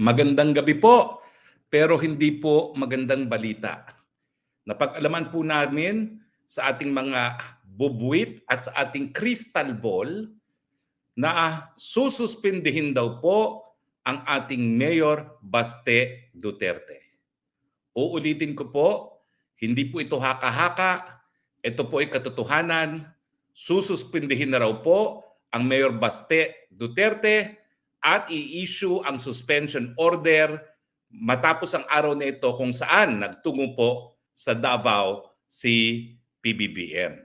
Magandang gabi po, pero hindi po magandang balita. Napag-alaman po namin sa ating mga bubuwit at sa ating crystal ball na sususpindihin daw po ang ating Mayor Baste Duterte. Uulitin ko po, hindi po ito haka-haka, ito po ay katotohanan. Sususpindihin na raw po ang Mayor Baste Duterte at i-issue ang suspension order matapos ang araw na ito kung saan nagtungo po sa Davao si PBBM.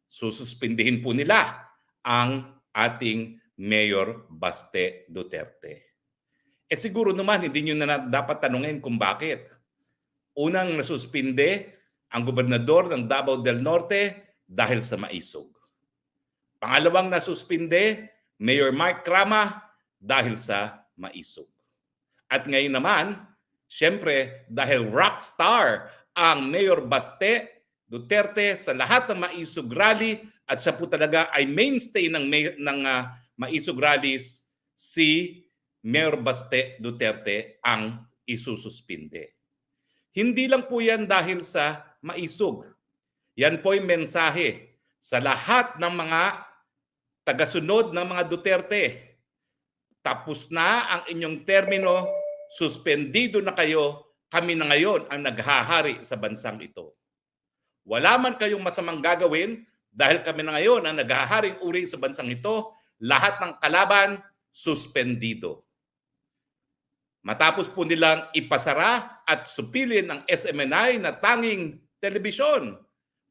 Sususpindihin po nila ang ating Mayor Baste Duterte. Siguro naman hindi nyo na dapat tanungin kung bakit. Unang nasuspinde ang gobernador ng Davao del Norte dahil sa maisog. Pangalawang nasuspinde, Mayor Mark Crama dahil sa maisog. At ngayon naman, siyempre dahil rockstar ang Mayor Baste Duterte sa lahat ng maisog rally at siya po talaga ay mainstay ng maisog rallies, si Mayor Baste Duterte ang isususpinde. Hindi lang po yan dahil sa maisog. Yan po yung mensahe sa lahat ng mga tagasunod ng mga Duterte. Tapos na ang inyong termino, suspendido na kayo, kami na ngayon ang naghahari sa bansang ito. Wala man kayong masamang gagawin dahil kami na ngayon ang naghaharing uri sa bansang ito, lahat ng kalaban, suspendido. Matapos po nilang ipasara at supilin ang SMNI na tanging telebisyon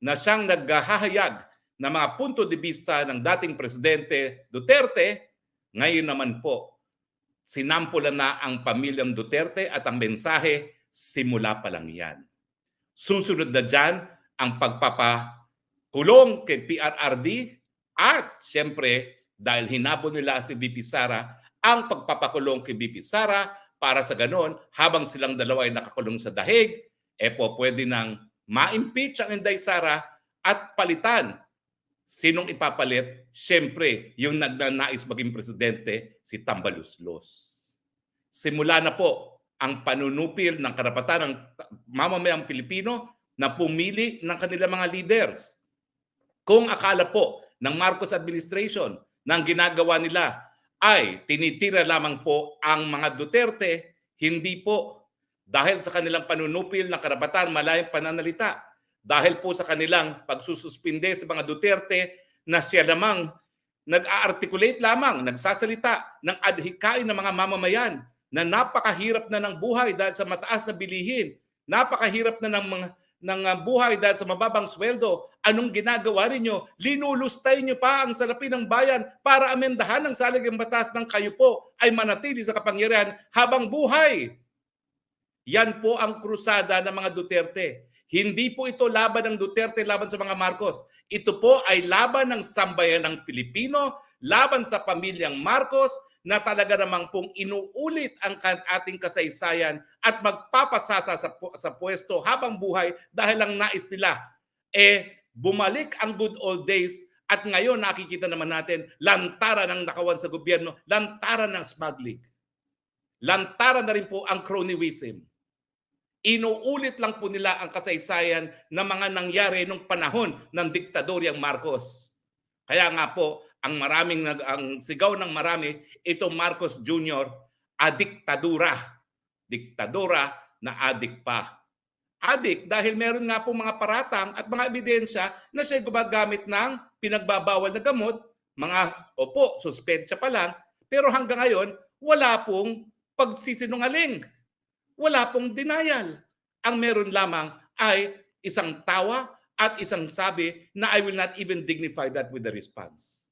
na siyang naghahayag ng mga punto de vista ng dating Presidente Duterte, ngayon naman po, sinampulan na ang pamilyang Duterte at ang mensahe, simula pa lang yan. Susunod na dyan ang pagpapakulong kay PRRD at siyempre dahil hinabol nila si VP Sara, ang pagpapakulong kay VP Sara para sa ganon, habang silang dalawa ay nakakulong sa dahig, pwede nang ma-impeach ang Inday Sara at palitan. Sinong ipapalit? Siyempre, yung nagnanais maging presidente, si Tambaluslos. Simula na po ang panunupil ng karapatan ng mamamayang Pilipino na pumili ng kanilang mga leaders. Kung akala po ng Marcos administration na ang ginagawa nila ay tinitira lamang po ang mga Duterte, hindi po. Dahil sa kanilang panunupil ng karapatan malayang pananalita, dahil po sa kanilang pagsususpinde sa mga Duterte na siya lamang nag-a-articulate lamang, nagsasalita ng adhikain ng mga mamamayan na napakahirap na ng buhay dahil sa mataas na bilihin, napakahirap na ng buhay dahil sa mababang sweldo. Anong ginagawa ninyo? Linulustay nyo pa ang salapi ng bayan para amendahan ang saligang batas ng kayo po ay manatili sa kapangyarihan habang buhay. Yan po ang krusada ng mga Duterte. Hindi po ito laban ng Duterte laban sa mga Marcos. Ito po ay laban ng sambayan ng Pilipino, laban sa pamilyang Marcos na talaga namang pong inuulit ang ating kasaysayan at magpapasasa sa pwesto habang buhay dahil lang nais nila. Bumalik ang good old days at ngayon nakikita naman natin lantaran ng nakawan sa gobyerno, lantaran ng smuggling. Lantaran na rin po ang cronyism. Inuulit lang po nila ang kasaysayan na mga nangyari nung panahon ng diktadoryang Marcos. Kaya nga po, ang sigaw ng marami, ito Marcos Jr., adiktadura. Diktadura na adik pa. Adik dahil meron nga po mga paratang at mga ebidensya na siya gumagamit ng pinagbabawal na gamot, suspensya pa lang, pero hanggang ngayon, wala pong pagsisinungaling. Wala pong denial. Ang meron lamang ay isang tawa at isang sabi na I will not even dignify that with the response.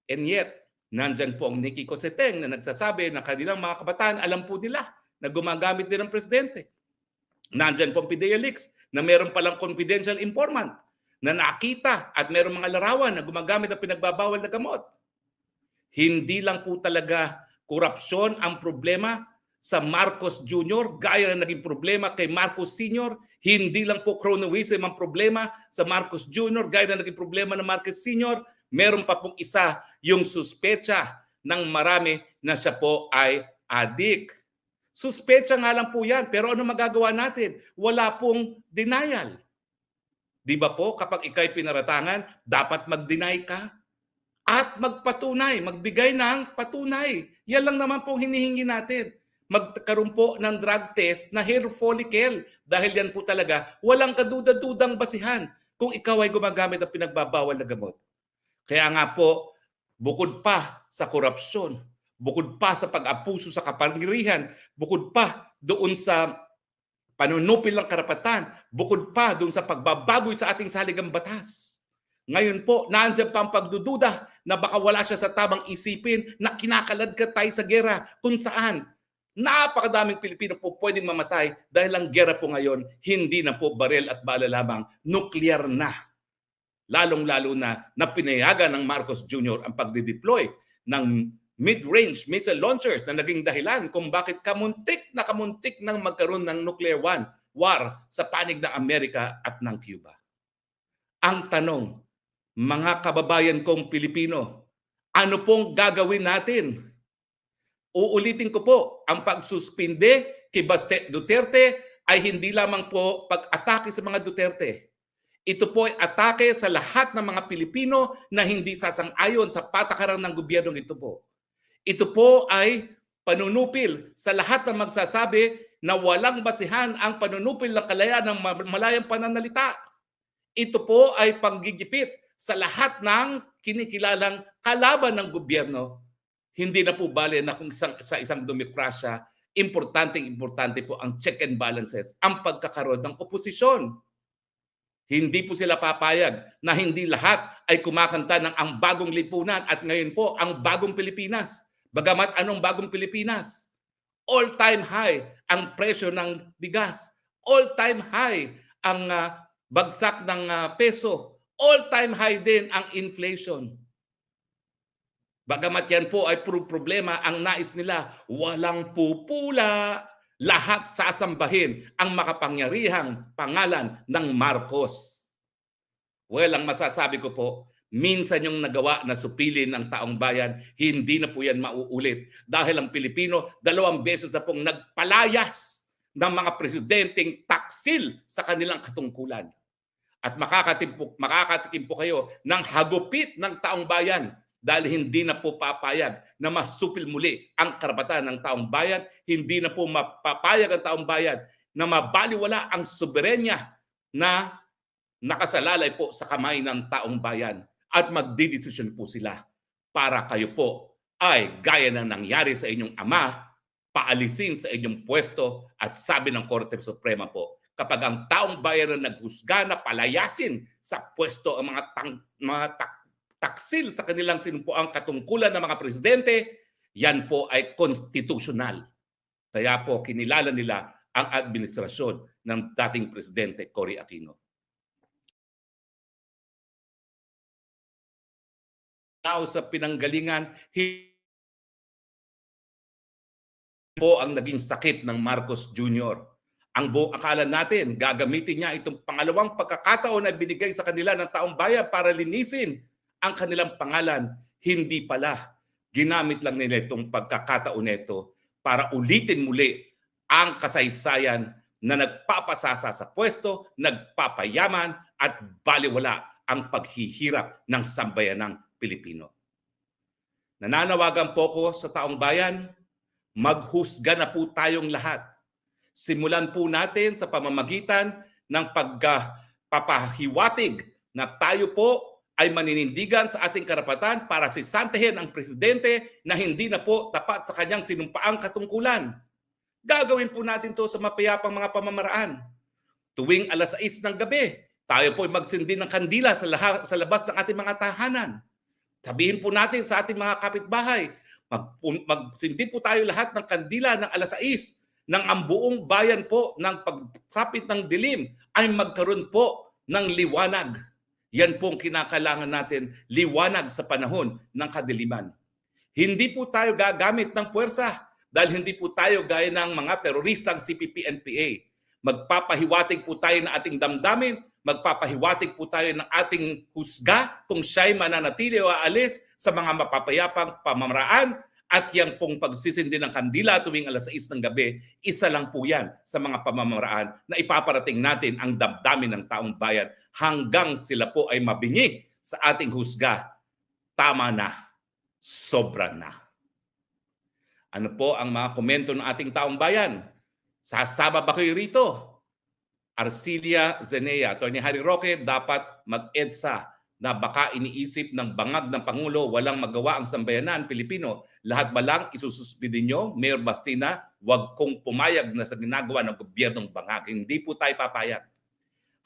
And yet, nandyan po ang Nikki Cosseteng na nagsasabi na kanilang mga kabataan, alam po nila na gumagamit din ng presidente. Nandyan po ang Fidelix na meron palang confidential informant na nakita at meron mga larawan na gumagamit ng pinagbabawal na gamot. Hindi lang po talaga korupsyon ang problema sa Marcos Jr. gaya na naging problema kay Marcos Sr. Hindi lang po cronyism ang problema sa Marcos Jr. gaya na naging problema ng Marcos Sr. Meron pa pong isa, yung suspecha ng marami na siya po ay adik. Suspecha nga lang po yan. Pero ano magagawa natin? Wala pong denial. Di ba po, kapag ikaw'y pinaratangan, dapat mag-deny ka at magpatunay, magbigay ng patunay. Yan lang naman po hinihingi natin. Magkaroon po ng drug test na hair follicle dahil yan po talaga walang kaduda-dudang basihan kung ikaw ay gumagamit ng pinagbabawal na gamot. Kaya nga po, bukod pa sa korupsyon, bukod pa sa pag-abuso sa kapangyarihan, bukod pa doon sa panunupil ng karapatan, bukod pa doon sa pagbabagoy sa ating saligang batas. Ngayon po, nandiyan pa ang pagdududa na baka wala siya sa tamang isipin na kinakaladkad tayo sa gera kung saan napakadaming Pilipino po pwedeng mamatay dahil ang gera po ngayon hindi na po barel at bala lamang, nuclear na. Lalong-lalo na pinayagan ng Marcos Jr. ang pagdideploy ng mid-range missile launchers na naging dahilan kung bakit kamuntik nang magkaroon ng nuclear war sa panig ng Amerika at ng Cuba. Ang tanong, mga kababayan kong Pilipino, ano pong gagawin natin? Uulitin ko po, ang pagsuspinde kay Baste Duterte ay hindi lamang po pag-atake sa mga Duterte. Ito po ay atake sa lahat ng mga Pilipino na hindi sasang-ayon sa patakaran ng gobyernong ito po. Ito po ay panunupil sa lahat ng magsasabi na walang basihan ang panunupil ng kalayaan ng malayang pananalita. Ito po ay panggigipit sa lahat ng kinikilalang kalaban ng gobyerno. Hindi na po bale na kung sa isang demokrasya, importante po ang check and balances, ang pagkakaroon ng oposisyon. Hindi po sila papayag na hindi lahat ay kumakanta ng ang bagong lipunan at ngayon po ang bagong Pilipinas. Bagamat anong bagong Pilipinas? All-time high ang presyo ng bigas. All-time high ang bagsak ng peso. All-time high din ang inflation. Bagamat yan po ay puro problema, ang nais nila, walang pupula. Lahat sasambahin ang makapangyarihang pangalan ng Marcos. Well, ang masasabi ko po, minsan yung nagawa na supilin ng taong bayan, hindi na po yan mauulit. Dahil ang Pilipino, 2 beses na pong nagpalayas ng mga presidenteng taksil sa kanilang katungkulan. At makakatikim po kayo ng hagupit ng taong bayan dahil hindi na po papayag na masupil muli ang karapatan ng taong bayan, hindi na po mapapayag ang taong bayan na mabaliwala ang soberenya na nakasalalay po sa kamay ng taong bayan at magdidesisyon po sila para kayo po ay gaya ng nangyari sa inyong ama, paalisin sa inyong pwesto at sabi ng Korte Suprema po, kapag ang taong bayan na naghusga na palayasin sa pwesto ang mga taksil sa kanilang sinupuang katungkulan ng mga presidente, yan po ay konstitusyonal. Kaya po kinilala nila ang administrasyon ng dating presidente Cory Aquino. Tao sa pinanggalingan, po ang naging sakit ng Marcos Jr. Ang buong akala natin, gagamitin niya itong pangalawang pagkakataon na binigay sa kanila ng taong bayan para linisin ang kanilang pangalan. Hindi pala. Ginamit lang nila itong pagkakataon nito para ulitin muli ang kasaysayan na nagpapasasa sa pwesto, nagpapayaman at baliwala ang paghihirap ng sambayanang Pilipino. Nananawagan po ko sa taong bayan, maghusga na po tayong lahat. Simulan po natin sa pamamagitan ng pagpapahiwatig na tayo po ay maninindigan sa ating karapatan para sisantahin ang presidente na hindi na po tapat sa kanyang sinumpaang katungkulan. Gagawin po natin to sa mapayapang mga pamamaraan. Tuwing 6:00 ng gabi, tayo po ay magsindi ng kandila sa labas ng ating mga tahanan. Sabihin po natin sa ating mga kapitbahay, magsindi po tayo lahat ng kandila ng 6:00 nang ang buong bayan po ng pagsapit ng dilim ay magkaroon po ng liwanag. Yan pong kinakailangan natin, liwanag sa panahon ng kadiliman. Hindi po tayo gagamit ng puwersa dahil hindi po tayo gaya ng mga teroristang CPP-NPA. Magpapahiwatig po tayo ng ating damdamin, magpapahiwatig po tayo ng ating husga kung siya'y mananatili o aalis sa mga mapapayapang pamamaraan At yang pong pagsisindi ng kandila tuwing alas 6 ng gabi, isa lang po yan sa mga pamamaraan na ipaparating natin ang damdamin ng taong bayan hanggang sila po ay mabingi sa ating husga. Tama na, sobra na. Ano po ang mga komento ng ating taong bayan? Sasama ba kayo rito? Arcilia Zenea, Atty. Harry Roque, dapat mag-EDSA na baka iniisip ng bangag ng Pangulo walang magawa ang sambayanan Pilipino. Lahat ba lang isususpidin nyo? Mayor Bastina, wag kong pumayag na sa ginagawa ng gobyernong bangag. Hindi po tayo papayag.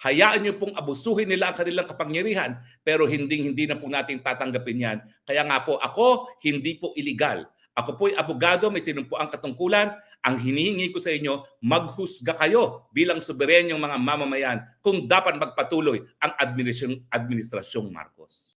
Hayaan nyo pong abusuhin nila ang kanilang kapangyarihan, pero hindi na po natin tatanggapin yan. Kaya nga po ako, hindi po illegal. Ako po'y abogado, may sinumpuang katungkulan. Ang hinihingi ko sa inyo, maghusga kayo bilang suberenyong mga mamamayan kung dapat magpatuloy ang administrasyong Marcos.